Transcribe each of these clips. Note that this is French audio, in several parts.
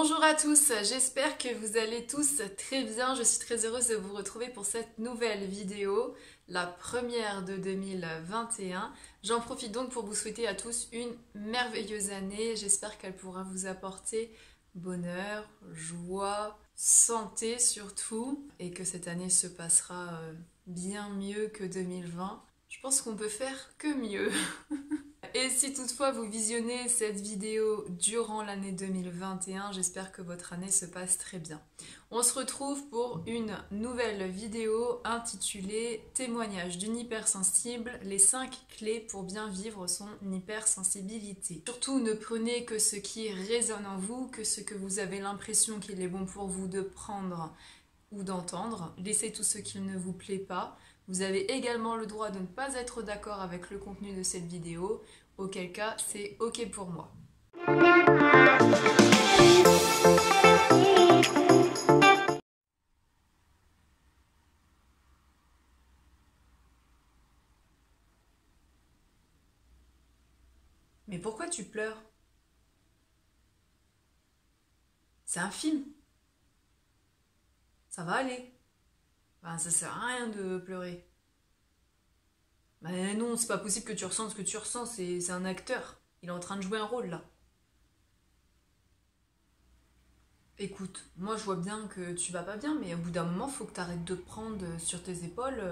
Bonjour à tous, j'espère que vous allez tous très bien. Je suis très heureuse de vous retrouver pour cette nouvelle vidéo, la première de 2021. J'en profite donc pour vous souhaiter à tous une merveilleuse année. J'espère qu'elle pourra vous apporter bonheur, joie, santé surtout, et que cette année se passera bien mieux que 2020. Je pense qu'on peut faire que mieux. Et si toutefois vous visionnez cette vidéo durant l'année 2021, j'espère que votre année se passe très bien. On se retrouve pour une nouvelle vidéo intitulée Témoignage d'une hypersensible, les 5 clés pour bien vivre son hypersensibilité. Surtout ne prenez que ce qui résonne en vous, que ce que vous avez l'impression qu'il est bon pour vous de prendre ou d'entendre. Laissez tout ce qui ne vous plaît pas. Vous avez également le droit de ne pas être d'accord avec le contenu de cette vidéo, auquel cas c'est ok pour moi. Mais pourquoi tu pleures? C'est un film. Ça va aller. Ben, ça sert à rien de pleurer. Mais non, c'est pas possible que tu ressentes ce que tu ressens, c'est un acteur. Il est en train de jouer un rôle là. Écoute, moi je vois bien que tu vas pas bien, mais au bout d'un moment, faut que t'arrêtes de prendre sur tes épaules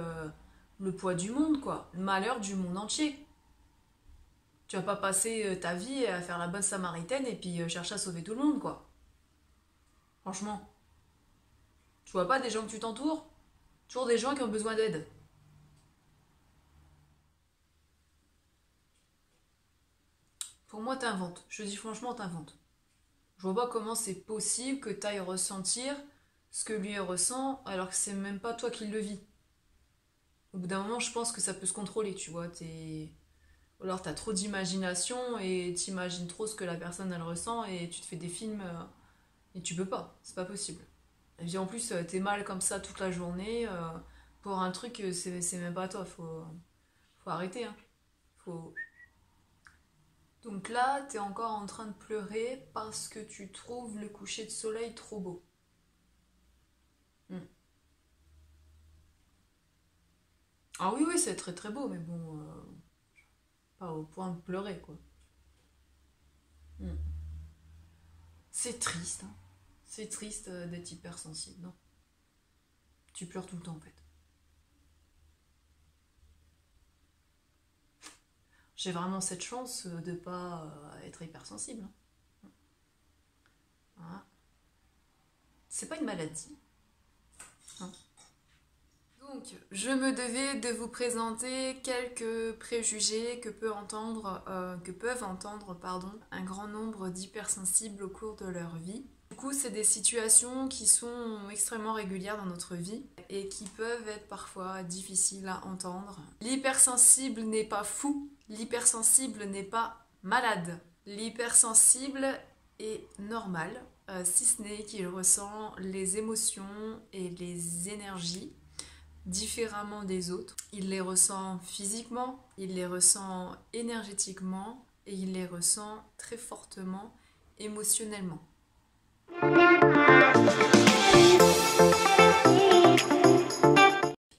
le poids du monde, quoi. Le malheur du monde entier. Tu vas pas passer ta vie à faire la bonne samaritaine et puis chercher à sauver tout le monde, quoi. Franchement. Tu vois pas des gens que tu t'entoures? Toujours des gens qui ont besoin d'aide. Pour moi, t'inventes. Je te dis franchement, t'inventes. Je vois pas comment c'est possible que t'ailles ressentir ce que lui ressent alors que c'est même pas toi qui le vis. Au bout d'un moment, je pense que ça peut se contrôler, tu vois. Ou alors t'as trop d'imagination et t'imagines trop ce que la personne elle ressent et tu te fais des films et tu peux pas. C'est pas possible. Et puis en plus, t'es mal comme ça toute la journée pour un truc, c'est même pas toi. Faut arrêter, hein. Faut... Donc là, t'es encore en train de pleurer parce que tu trouves le coucher de soleil trop beau. Hmm. Ah oui, oui, c'est très très beau, mais bon, pas au point de pleurer, quoi. Hmm. C'est triste, hein. C'est triste d'être hypersensible, non? Tu pleures tout le temps, en fait. J'ai vraiment cette chance de pas être hypersensible, hein. Voilà. C'est pas une maladie, hein. Donc, je me devais de vous présenter quelques préjugés que peuvent entendre, pardon, un grand nombre d'hypersensibles au cours de leur vie. Du coup, c'est des situations qui sont extrêmement régulières dans notre vie et qui peuvent être parfois difficiles à entendre. L'hypersensible n'est pas fou, l'hypersensible n'est pas malade. L'hypersensible est normal, si ce n'est qu'il ressent les émotions et les énergies différemment des autres. Il les ressent physiquement, il les ressent énergétiquement et il les ressent très fortement émotionnellement.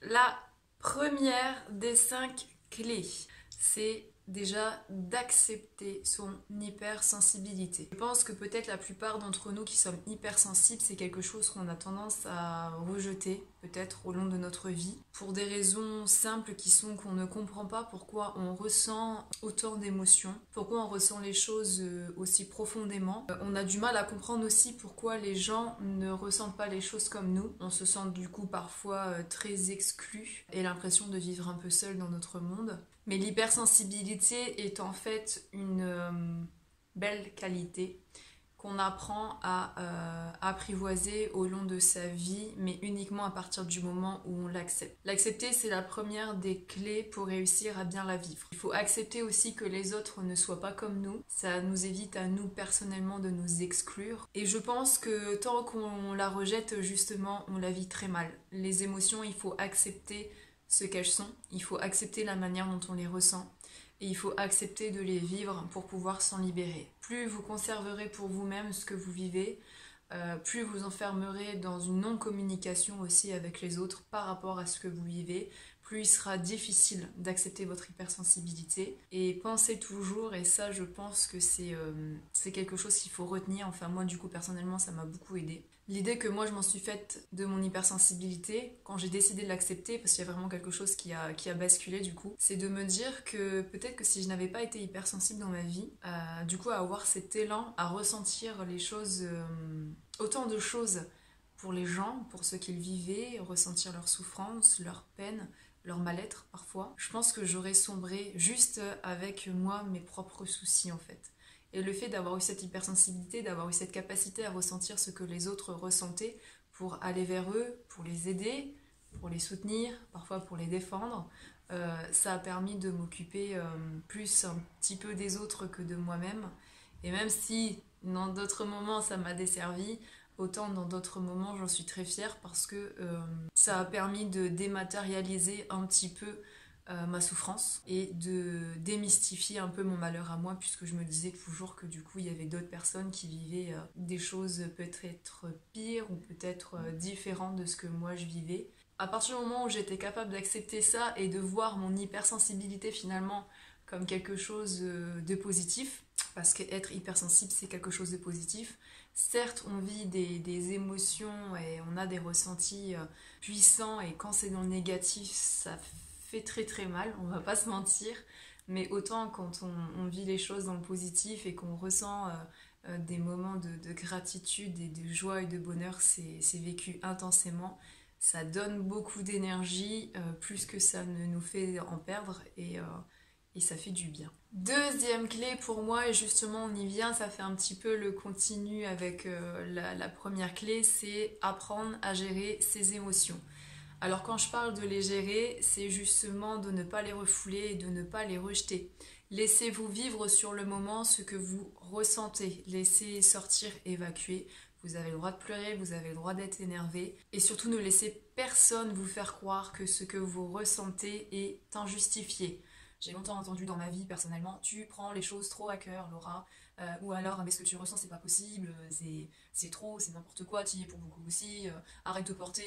La première des 5 clés, c'est déjà d'accepter son hypersensibilité. Je pense que peut-être la plupart d'entre nous qui sommes hypersensibles, c'est quelque chose qu'on a tendance à rejeter, peut-être au long de notre vie, pour des raisons simples qui sont qu'on ne comprend pas pourquoi on ressent autant d'émotions, pourquoi on ressent les choses aussi profondément. On a du mal à comprendre aussi pourquoi les gens ne ressentent pas les choses comme nous. On se sent du coup parfois très exclu et l'impression de vivre un peu seul dans notre monde. Mais l'hypersensibilité est en fait une belle qualité qu'on apprend à apprivoiser au long de sa vie, mais uniquement à partir du moment où on l'accepte. L'accepter, c'est la première des clés pour réussir à bien la vivre. Il faut accepter aussi que les autres ne soient pas comme nous. Ça nous évite à nous personnellement de nous exclure. Et je pense que tant qu'on la rejette, justement, on la vit très mal. Les émotions, il faut accepter ce qu'elles sont. Il faut accepter la manière dont on les ressent. et il faut accepter de les vivre pour pouvoir s'en libérer. Plus vous conserverez pour vous-même ce que vous vivez, plus vous enfermerez dans une non-communication aussi avec les autres par rapport à ce que vous vivez, plus il sera difficile d'accepter votre hypersensibilité. Et pensez toujours, et ça je pense que c'est quelque chose qu'il faut retenir, enfin moi du coup personnellement ça m'a beaucoup aidé. L'idée que moi je m'en suis faite de mon hypersensibilité, quand j'ai décidé de l'accepter, parce qu'il y a vraiment quelque chose qui a basculé du coup, c'est de me dire que peut-être que si je n'avais pas été hypersensible dans ma vie, du coup à avoir cet élan, à ressentir les choses, autant de choses pour les gens, pour ceux qu'ils vivaient, ressentir leur souffrance, leur peine, leur mal-être parfois, je pense que j'aurais sombré juste avec moi mes propres soucis en fait. Et le fait d'avoir eu cette hypersensibilité, d'avoir eu cette capacité à ressentir ce que les autres ressentaient pour aller vers eux, pour les aider, pour les soutenir, parfois pour les défendre, ça a permis de m'occuper plus un petit peu des autres que de moi-même. Et même si dans d'autres moments ça m'a desservi, autant dans d'autres moments j'en suis très fière parce que ça a permis de dématérialiser un petit peu ma souffrance et de démystifier un peu mon malheur à moi puisque je me disais toujours que du coup il y avait d'autres personnes qui vivaient des choses peut-être pires ou peut-être différentes de ce que moi je vivais. À partir du moment où j'étais capable d'accepter ça et de voir mon hypersensibilité finalement comme quelque chose de positif, parce qu'être hypersensible c'est quelque chose de positif. Certes, on vit des émotions et on a des ressentis puissants et quand c'est dans le négatif, ça fait très très mal, on va pas se mentir. Mais autant quand on vit les choses dans le positif et qu'on ressent des moments de gratitude et de joie et de bonheur, c'est vécu intensément. Ça donne beaucoup d'énergie, plus que ça ne nous fait en perdre et ça fait du bien. Deuxième clé pour moi, et justement on y vient, ça fait un petit peu le continu avec la première clé, c'est apprendre à gérer ses émotions. Alors quand je parle de les gérer, c'est justement de ne pas les refouler et de ne pas les rejeter. Laissez-vous vivre sur le moment ce que vous ressentez. Laissez sortir, évacuer. Vous avez le droit de pleurer, vous avez le droit d'être énervé. Et surtout ne laissez personne vous faire croire que ce que vous ressentez est injustifié. J'ai longtemps entendu dans ma vie personnellement, tu prends les choses trop à cœur, Laura, ou alors mais ce que tu ressens c'est pas possible, c'est trop, c'est n'importe quoi, tu y es pour beaucoup aussi, arrête de porter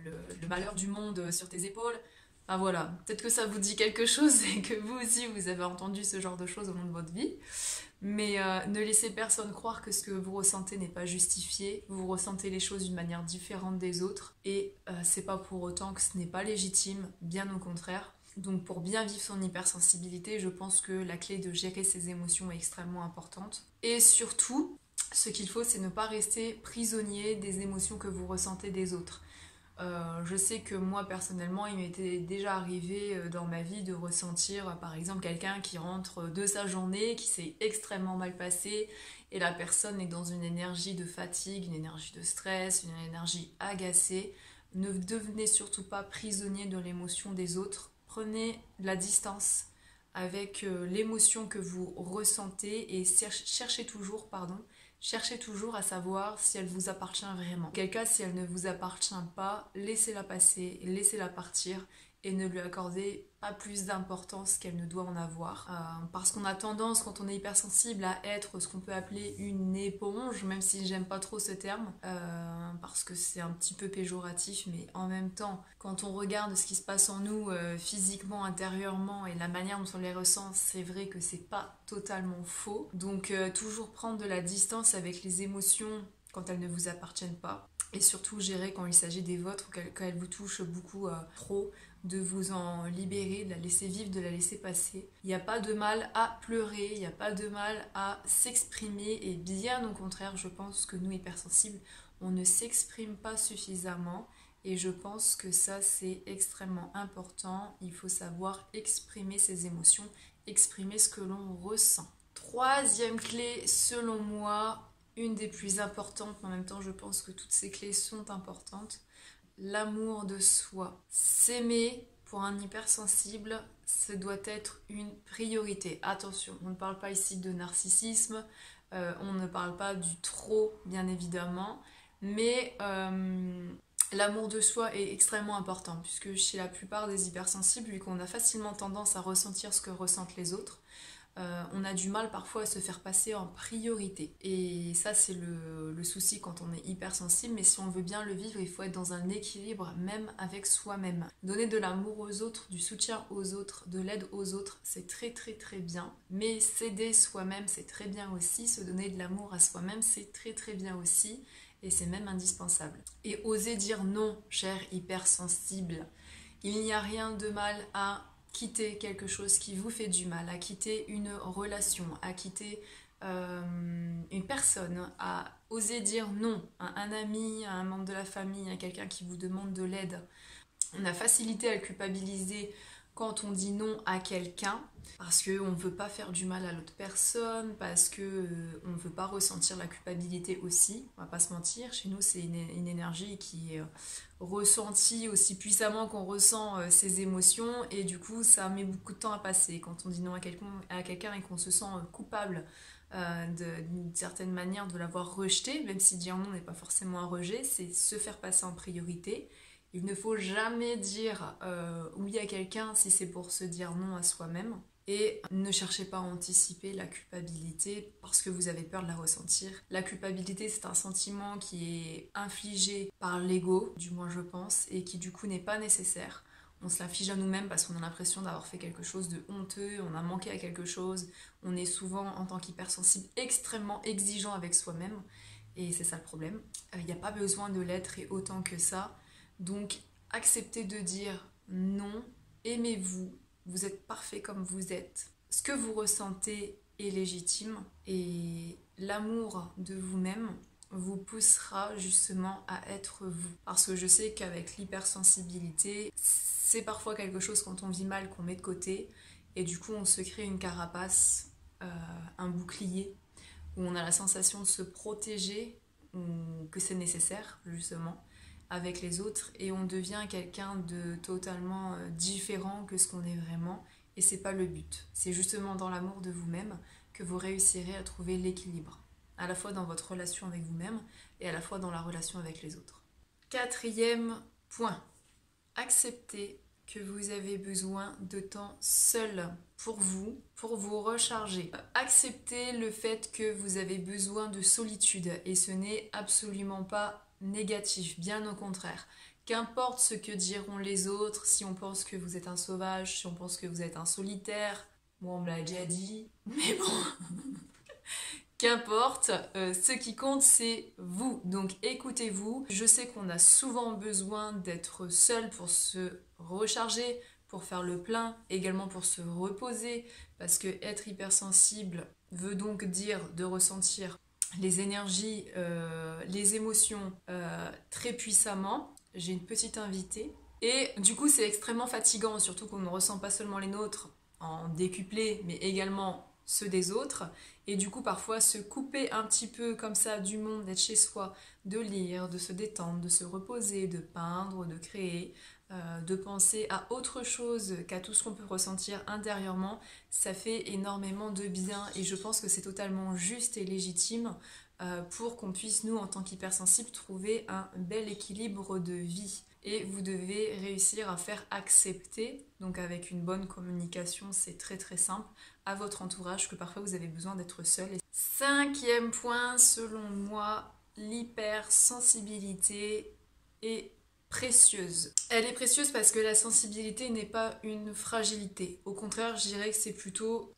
le malheur du monde sur tes épaules. Enfin voilà, peut-être que ça vous dit quelque chose et que vous aussi vous avez entendu ce genre de choses au long de votre vie, mais ne laissez personne croire que ce que vous ressentez n'est pas justifié, vous ressentez les choses d'une manière différente des autres et c'est pas pour autant que ce n'est pas légitime, bien au contraire. Donc pour bien vivre son hypersensibilité, je pense que la clé de gérer ses émotions est extrêmement importante. Et surtout, ce qu'il faut, c'est ne pas rester prisonnier des émotions que vous ressentez des autres. Je sais que moi personnellement, il m'était déjà arrivé dans ma vie de ressentir par exemple quelqu'un qui rentre de sa journée, qui s'est extrêmement mal passé, et la personne est dans une énergie de fatigue, une énergie de stress, une énergie agacée. Ne devenez surtout pas prisonnier de l'émotion des autres. Prenez la distance avec l'émotion que vous ressentez et cherchez toujours, à savoir si elle vous appartient vraiment. En quel cas, si elle ne vous appartient pas, laissez-la passer, laissez-la partir et ne lui accordez pas plus d'importance qu'elle ne doit en avoir. Parce qu'on a tendance, quand on est hypersensible, à être ce qu'on peut appeler une éponge, même si j'aime pas trop ce terme, parce que c'est un petit peu péjoratif, mais en même temps, quand on regarde ce qui se passe en nous physiquement, intérieurement, et la manière dont on les ressent, c'est vrai que c'est pas totalement faux. Donc toujours prendre de la distance avec les émotions quand elles ne vous appartiennent pas. Et surtout gérer quand il s'agit des vôtres, quand elles vous touchent beaucoup trop, de vous en libérer, de la laisser vivre, de la laisser passer. Il n'y a pas de mal à pleurer, il n'y a pas de mal à s'exprimer, et bien au contraire, je pense que nous, hypersensibles, on ne s'exprime pas suffisamment, et je pense que ça, c'est extrêmement important. Il faut savoir exprimer ses émotions, exprimer ce que l'on ressent. Troisième clé, selon moi, une des plus importantes, mais en même temps, je pense que toutes ces clés sont importantes, l'amour de soi. S'aimer pour un hypersensible, ce doit être une priorité. Attention, on ne parle pas ici de narcissisme, on ne parle pas du trop, bien évidemment, mais L'amour de soi est extrêmement important, puisque chez la plupart des hypersensibles, vu qu'on a facilement tendance à ressentir ce que ressentent les autres, on a du mal parfois à se faire passer en priorité. Et ça, c'est le souci quand on est hypersensible, mais si on veut bien le vivre, il faut être dans un équilibre, même avec soi-même. Donner de l'amour aux autres, du soutien aux autres, de l'aide aux autres, c'est très très très bien. Mais s'aider soi-même, c'est très bien aussi. Se donner de l'amour à soi-même, c'est très très bien aussi. Et c'est même indispensable. Et oser dire non, cher hypersensible. Il n'y a rien de mal à quitter quelque chose qui vous fait du mal, à quitter une relation, à quitter une personne, à oser dire non à un ami, à un membre de la famille, à quelqu'un qui vous demande de l'aide. On a facilité à le culpabiliser quand on dit non à quelqu'un, parce qu'on ne veut pas faire du mal à l'autre personne, parce qu'on ne veut pas ressentir la culpabilité aussi, on va pas se mentir, chez nous c'est une énergie qui est ressentie aussi puissamment qu'on ressent ses émotions, et du coup ça met beaucoup de temps à passer. Quand on dit non à quelqu'un et qu'on se sent coupable d'une certaine manière de l'avoir rejeté, même si dire non n'est pas forcément un rejet, c'est se faire passer en priorité. Il ne faut jamais dire oui à quelqu'un si c'est pour se dire non à soi-même. Et ne cherchez pas à anticiper la culpabilité parce que vous avez peur de la ressentir. La culpabilité, c'est un sentiment qui est infligé par l'ego, du moins je pense, et qui du coup n'est pas nécessaire. On se l'inflige à nous-mêmes parce qu'on a l'impression d'avoir fait quelque chose de honteux, on a manqué à quelque chose. On est souvent, en tant qu'hypersensible, extrêmement exigeant avec soi-même. Et c'est ça le problème. Il n'y a pas besoin de l'être et autant que ça. Donc, acceptez de dire non, aimez-vous, vous êtes parfait comme vous êtes. Ce que vous ressentez est légitime et l'amour de vous-même vous poussera justement à être vous. Parce que je sais qu'avec l'hypersensibilité, c'est parfois quelque chose quand on vit mal qu'on met de côté et du coup on se crée une carapace, un bouclier où on a la sensation de se protéger ou que c'est nécessaire justement avec les autres et on devient quelqu'un de totalement différent que ce qu'on est vraiment et c'est pas le but. C'est justement dans l'amour de vous-même que vous réussirez à trouver l'équilibre, à la fois dans votre relation avec vous-même et à la fois dans la relation avec les autres. Quatrième point, acceptez que vous avez besoin de temps seul pour vous recharger. Acceptez le fait que vous avez besoin de solitude et ce n'est absolument pas négatif, bien au contraire. Qu'importe ce que diront les autres, si on pense que vous êtes un sauvage, si on pense que vous êtes un solitaire, moi on me l'a déjà dit, mais bon, qu'importe, ce qui compte c'est vous, donc écoutez-vous. Je sais qu'on a souvent besoin d'être seul pour se recharger, pour faire le plein, également pour se reposer, parce que être hypersensible veut donc dire de ressentir les énergies, les émotions très puissamment. J'ai une petite invitée. Et du coup, c'est extrêmement fatigant, surtout qu'on ne ressent pas seulement les nôtres en décuplé, mais également ceux des autres. Et du coup, parfois, se couper un petit peu comme ça du monde, d'être chez soi, de lire, de se détendre, de se reposer, de peindre, de créer, de penser à autre chose qu'à tout ce qu'on peut ressentir intérieurement, ça fait énormément de bien et je pense que c'est totalement juste et légitime pour qu'on puisse, nous, en tant qu'hypersensibles, trouver un bel équilibre de vie. Et vous devez réussir à faire accepter, donc avec une bonne communication, c'est très très simple, à votre entourage que parfois vous avez besoin d'être seul. Et cinquième point, selon moi, l'hypersensibilité est précieuse. Elle est précieuse parce que la sensibilité n'est pas une fragilité. Au contraire, je dirais que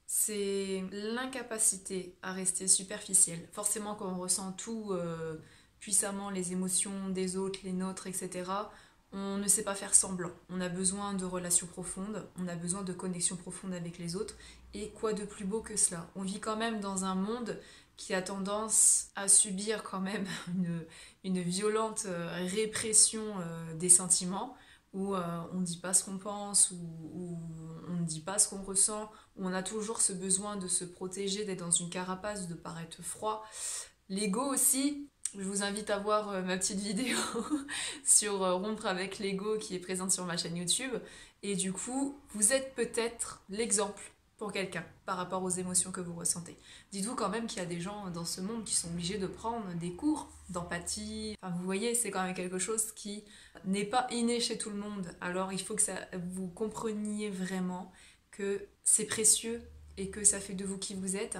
c'est l'incapacité à rester superficielle. Forcément, quand on ressent tout puissamment, les émotions des autres, les nôtres, etc., on ne sait pas faire semblant. On a besoin de relations profondes, on a besoin de connexions profondes avec les autres. Et quoi de plus beau que cela? On vit quand même dans un monde qui a tendance à subir quand même une violente répression des sentiments, où on ne dit pas ce qu'on pense, où on ne dit pas ce qu'on ressent, où on a toujours ce besoin de se protéger, d'être dans une carapace, de paraître froid. L'ego aussi, je vous invite à voir ma petite vidéo sur rompre avec l'ego qui est présente sur ma chaîne YouTube. Et du coup, vous êtes peut-être l'exemple pour quelqu'un par rapport aux émotions que vous ressentez. Dites-vous quand même qu'il y a des gens dans ce monde qui sont obligés de prendre des cours d'empathie. Enfin, vous voyez, c'est quand même quelque chose qui n'est pas inné chez tout le monde. Alors il faut que vous compreniez vraiment que c'est précieux et que ça fait de vous qui vous êtes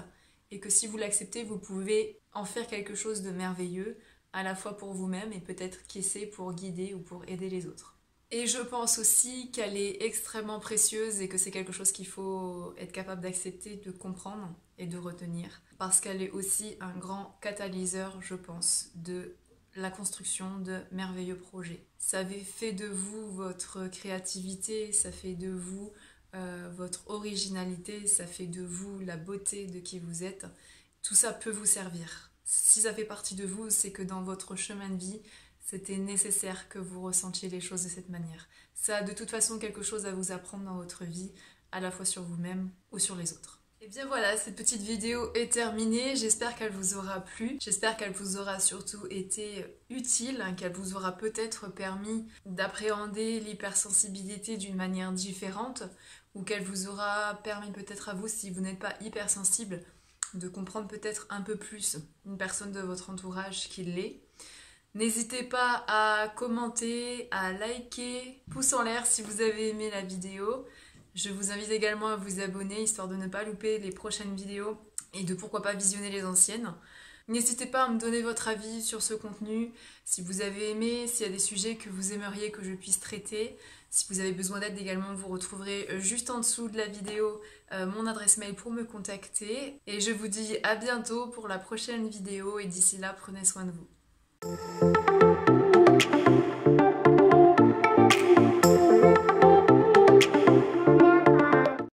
et que si vous l'acceptez, vous pouvez en faire quelque chose de merveilleux à la fois pour vous-même et peut-être qui essaie pour guider ou pour aider les autres. Et je pense aussi qu'elle est extrêmement précieuse et que c'est quelque chose qu'il faut être capable d'accepter, de comprendre et de retenir. Parce qu'elle est aussi un grand catalyseur, je pense, de la construction de merveilleux projets. Ça fait de vous votre créativité, ça fait de vous votre originalité, ça fait de vous la beauté de qui vous êtes. Tout ça peut vous servir. Si ça fait partie de vous, c'est que dans votre chemin de vie, c'était nécessaire que vous ressentiez les choses de cette manière. Ça a de toute façon quelque chose à vous apprendre dans votre vie, à la fois sur vous-même ou sur les autres. Et bien voilà, cette petite vidéo est terminée. J'espère qu'elle vous aura plu. J'espère qu'elle vous aura surtout été utile, qu'elle vous aura peut-être permis d'appréhender l'hypersensibilité d'une manière différente ou qu'elle vous aura permis peut-être à vous, si vous n'êtes pas hypersensible, de comprendre peut-être un peu plus une personne de votre entourage qui l'est. N'hésitez pas à commenter, à liker, pouce en l'air si vous avez aimé la vidéo. Je vous invite également à vous abonner histoire de ne pas louper les prochaines vidéos et de pourquoi pas visionner les anciennes. N'hésitez pas à me donner votre avis sur ce contenu, si vous avez aimé, s'il y a des sujets que vous aimeriez que je puisse traiter. Si vous avez besoin d'aide également, vous retrouverez juste en dessous de la vidéo mon adresse mail pour me contacter. Et je vous dis à bientôt pour la prochaine vidéo et d'ici là, prenez soin de vous.